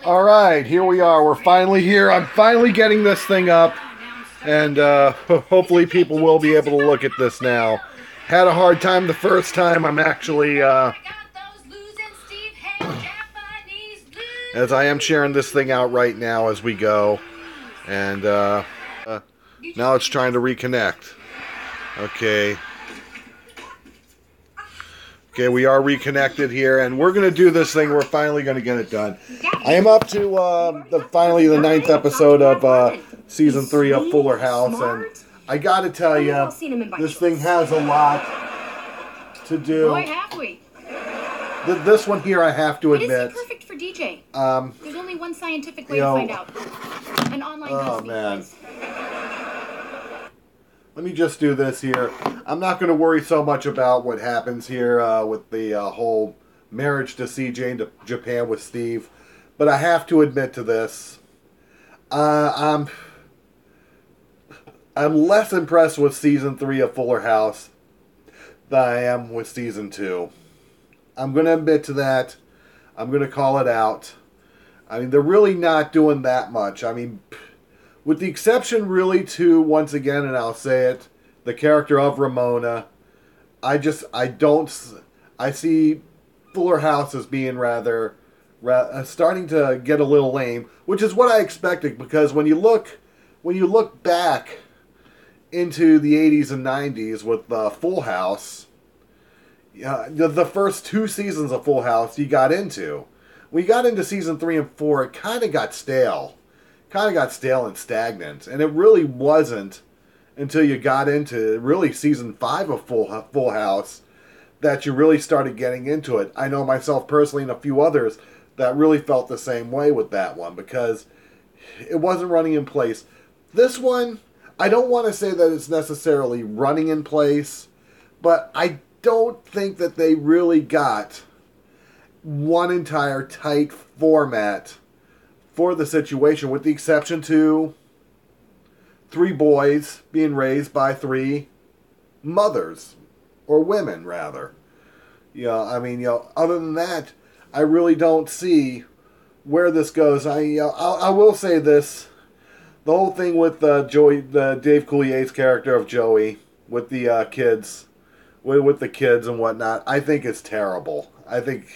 All right, here we are. We're finally here. I'm finally getting this thing up, and hopefully people will be able to look at this now. Had a hard time the first time. I'm actually, as I am sharing this thing out right now as we go, and now it's trying to reconnect. Okay. Okay, we are reconnected here, and we're going to do this thing. We're finally going to get it done. I am up to finally the 9th episode of Season 3 of Fuller House, and I got to tell you, this thing has a lot to do. Boy, have we. This one here, I have to admit. It isn't perfect for DJ. There's only one scientific way to find out. An online oh, man. Let me just do this here. I'm not going to worry so much about what happens here with the whole marriage to CJ to Japan with Steve. But I have to admit to this. I'm less impressed with Season 3 of Fuller House than I am with Season 2. I'm going to admit to that. I'm going to call it out. I mean, they're really not doing that much. I mean, with the exception really to, once again, and I'll say it, the character of Ramona, I see Fuller House as being rather starting to get a little lame, which is what I expected, because when you look back into the 80s and 90s with Full House, the first 2 seasons of Full House you got into. When you got into Season 3 and 4, it kind of got stale. And stagnant, and it really wasn't until you got into really Season 5 of Full House that you really started getting into it. I know myself personally and a few others that really felt the same way with that one, because it wasn't running in place. This one, I don't want to say that it's necessarily running in place, but I don't think that they really got one entire tight format for the situation, with the exception to 3 boys being raised by 3 mothers, or women rather. I mean, other than that, I really don't see where this goes. I will say this: the whole thing with Joey, the Dave Coulier's character of Joey, with the kids, with the kids and whatnot, I think it's terrible. I think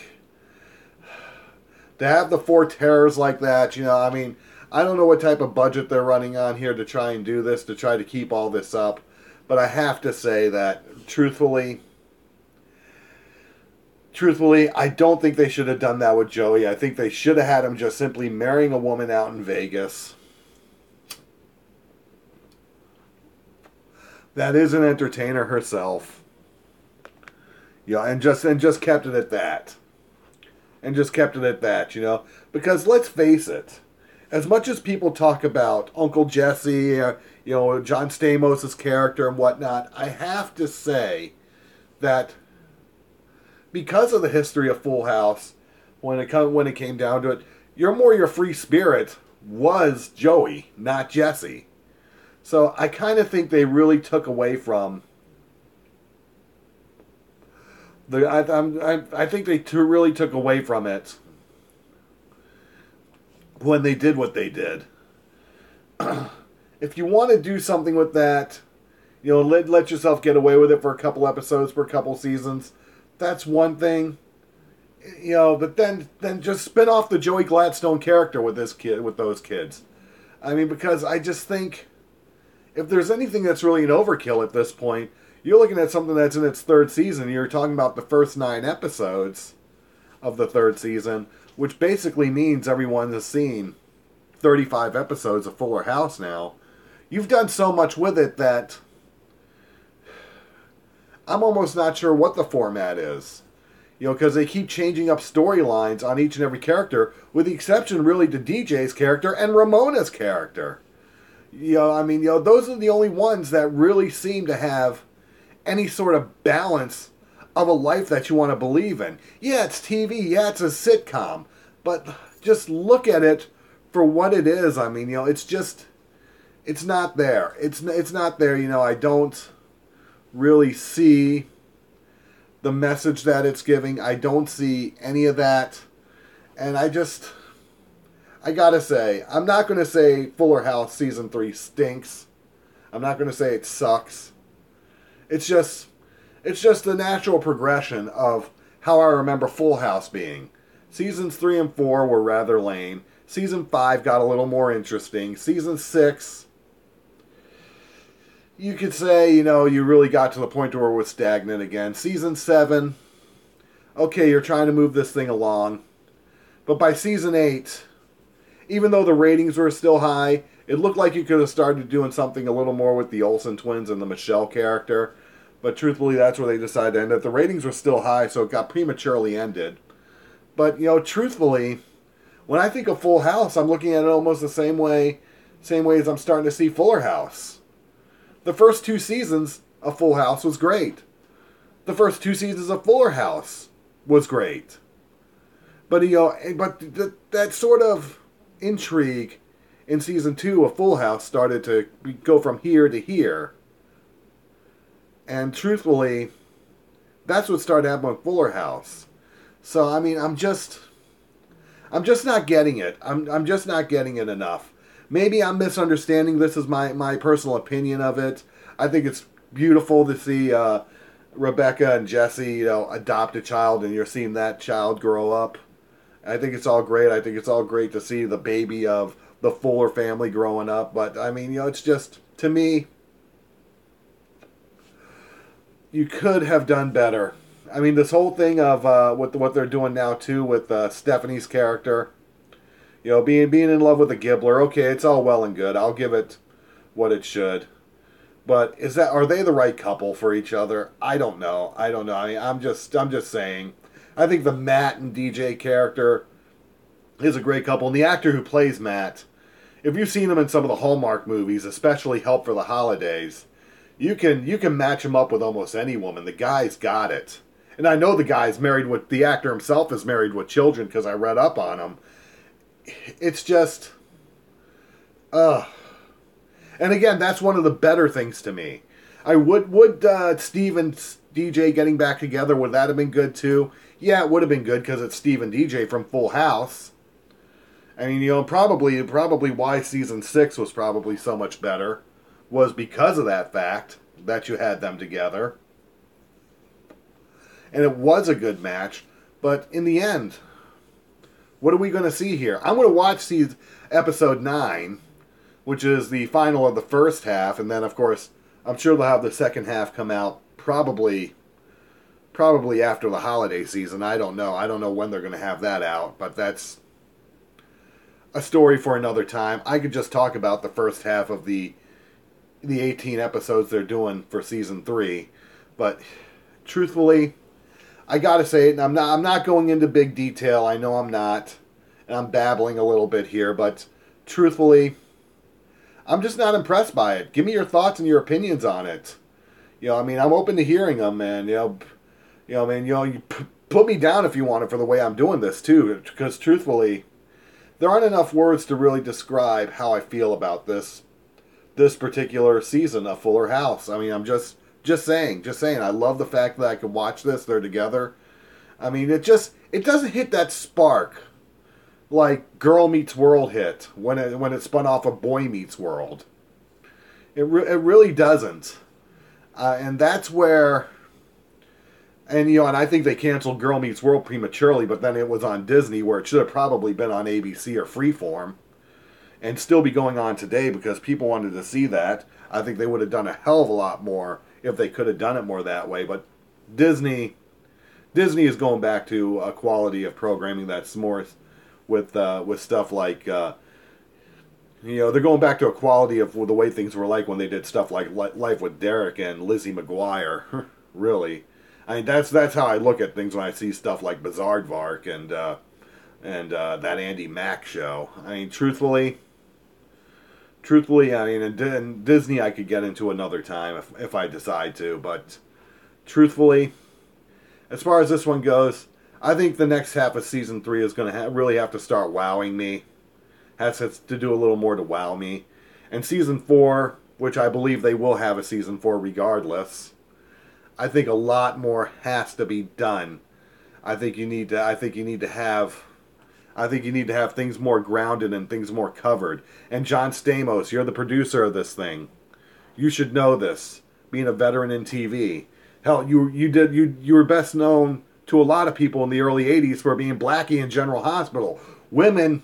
to have the 4 terrors like that, I mean, I don't know what type of budget they're running on here to try and do this, to try to keep all this up. But I have to say that, truthfully, I don't think they should have done that with Joey. I think they should have had him just simply marrying a woman out in Vegas. That is an entertainer herself. And just kept it at that. Because let's face it, as much as people talk about Uncle Jesse, John Stamos' character and whatnot, I have to say that because of the history of Full House, when it came down to it, your free spirit was Joey, not Jesse. So I kind of think they really took away from I think they really took away from it when they did what they did. If you want to do something with that, let yourself get away with it for a couple episodes, for a couple seasons. That's one thing. But then just spin off the Joey Gladstone character with those kids. I mean, because I just think if there's anything that's really an overkill at this point, you're looking at something that's in its 3rd season. You're talking about the first 9 episodes of the 3rd season, which basically means everyone has seen 35 episodes of Fuller House now. You've done so much with it that I'm almost not sure what the format is. Because they keep changing up storylines on each and every character, with the exception really to DJ's character and Ramona's character. Those are the only ones that really seem to have any sort of balance of a life that you want to believe in. Yeah, it's TV. Yeah, it's a sitcom. But just look at it for what it is. I mean, it's not there. It's not there. I don't really see the message that it's giving. I don't see any of that. And I just, I gotta say, I'm not going to say Fuller House season 3 stinks. I'm not going to say it sucks. It's just the natural progression of how I remember Full House being. Seasons 3 and 4 were rather lame. Season 5 got a little more interesting. Season 6, you could say, you really got to the point where it was stagnant again. Season 7, okay, you're trying to move this thing along. But by season 8, even though the ratings were still high, it looked like you could have started doing something a little more with the Olsen twins and the Michelle character. But truthfully, that's where they decided to end it. The ratings were still high, so it got prematurely ended. But, truthfully, when I think of Full House, I'm looking at it almost the same way as I'm starting to see Fuller House. The first 2 seasons of Full House was great. The first 2 seasons of Fuller House was great. But, that sort of intrigue in season 2 of Full House started to go from here to here. And truthfully, that's what started happening with Fuller House. So, I mean, I'm just not getting it. I'm just not getting it enough. Maybe I'm misunderstanding. This is my personal opinion of it. I think it's beautiful to see Rebecca and Jesse, adopt a child, and you're seeing that child grow up. I think it's all great. I think it's all great to see the baby of the Fuller family growing up. But, I mean, it's just, to me, you could have done better. I mean, this whole thing of what they're doing now, too, with Stephanie's character, being in love with a Gibbler, okay, it's all well and good. I'll give it what it should. But are they the right couple for each other? I don't know. I mean, I'm just saying. I think the Matt and DJ character is a great couple. And the actor who plays Matt, if you've seen him in some of the Hallmark movies, especially Help for the Holidays, you can match him up with almost any woman. The guy's got it. And I know the actor himself is married with children because I read up on him. It's just, And again, that's one of the better things to me. Would Steve and DJ getting back together, would that have been good too? Yeah, it would have been good because it's Steve and DJ from Full House. I mean, probably why season 6 was probably so much better was because of that fact that you had them together. And it was a good match, but in the end, what are we going to see here? I'm going to watch episode 9, which is the final of the first half, and then, of course, I'm sure they'll have the second half come out probably after the holiday season. I don't know. I don't know when they're going to have that out, but that's a story for another time. I could just talk about the first half of the 18 episodes they're doing for season 3, but truthfully, I gotta say it, and I'm not going into big detail. I know I'm not, and I'm babbling a little bit here, but truthfully, I'm just not impressed by it. Give me your thoughts and your opinions on it. I mean, I'm open to hearing them, and you put me down if you want it for the way I'm doing this too, because truthfully, there aren't enough words to really describe how I feel about this particular season of Fuller House. I mean, I'm just saying. I love the fact that I can watch this. They're together. I mean, it doesn't hit that spark like Girl Meets World hit when it spun off of Boy Meets World. It really doesn't. And that's where, and I think they canceled Girl Meets World prematurely, but then it was on Disney where it should have probably been on ABC or Freeform and still be going on today because people wanted to see that. I think they would have done a hell of a lot more if they could have done it more that way, but Disney is going back to a quality of programming that's more with stuff like they're going back to a quality of the way things were like when they did stuff like Life with Derek and Lizzie McGuire. Really, I mean that's how I look at things when I see stuff like Bizaardvark and that Andy Mack show. I mean, truthfully, I mean, and Disney I could get into another time if I decide to, but truthfully, as far as this one goes, I think the next half of season 3 is going to really have to start wowing me. Has to do a little more to wow me. And season 4, which I believe they will have a season 4 regardless, I think a lot more has to be done. I think you need to have I think you need to have things more grounded and things more covered. And John Stamos, you're the producer of this thing. You should know this, being a veteran in TV. Hell, you were best known to a lot of people in the early 80s for being Blackie in General Hospital. Women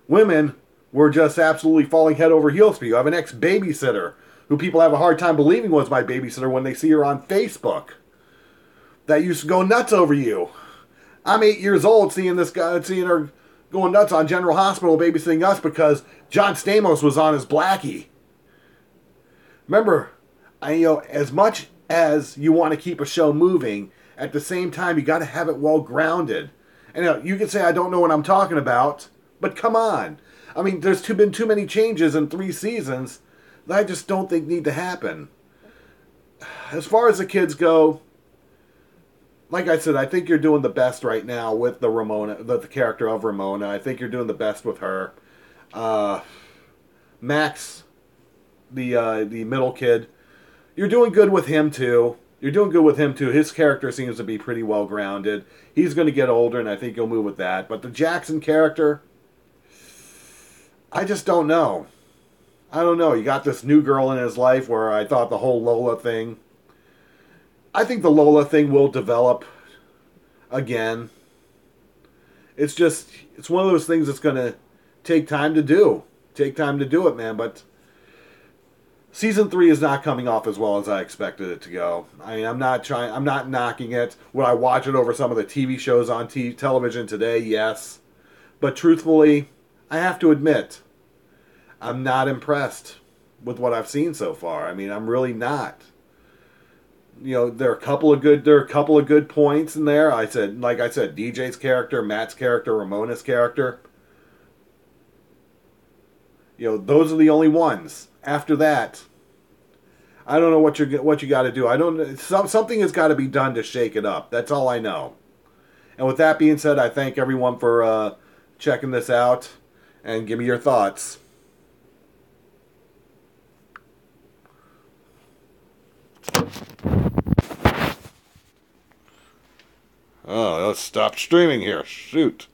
were just absolutely falling head over heels for you. I have an ex-babysitter who people have a hard time believing was my babysitter when they see her on Facebook, that used to go nuts over you. I'm 8 years old seeing her going nuts on General Hospital babysitting us because John Stamos was on as Blackie. Remember, as much as you want to keep a show moving, at the same time you got to have it well grounded. And you can say I don't know what I'm talking about, but come on. I mean, there's been too many changes in 3 seasons that I just don't think need to happen. As far as the kids go, like I said, I think you're doing the best right now with the Ramona, the character of Ramona. I think you're doing the best with her. Max, the middle kid, you're doing good with him too. His character seems to be pretty well grounded. He's going to get older, and I think he'll move with that. But the Jackson character, I just don't know. I don't know. You got this new girl in his life where I thought the whole Lola thing. I think the Lola thing will develop again. It's one of those things that's going to take time to do. Take time to do it, man. But Season 3 is not coming off as well as I expected it to go. I mean, I'm not knocking it. Would I watch it over some of the TV shows on television today? Yes. But truthfully, I have to admit, I'm not impressed with what I've seen so far. I mean, I'm really not. There are a couple of good points in there. Like I said, DJ's character, Matt's character, Ramona's character. Those are the only ones. After that, I don't know what you got to do. Something has got to be done to shake it up. That's all I know. And with that being said, I thank everyone for checking this out, and give me your thoughts. Oh, let's stop streaming here. Shoot.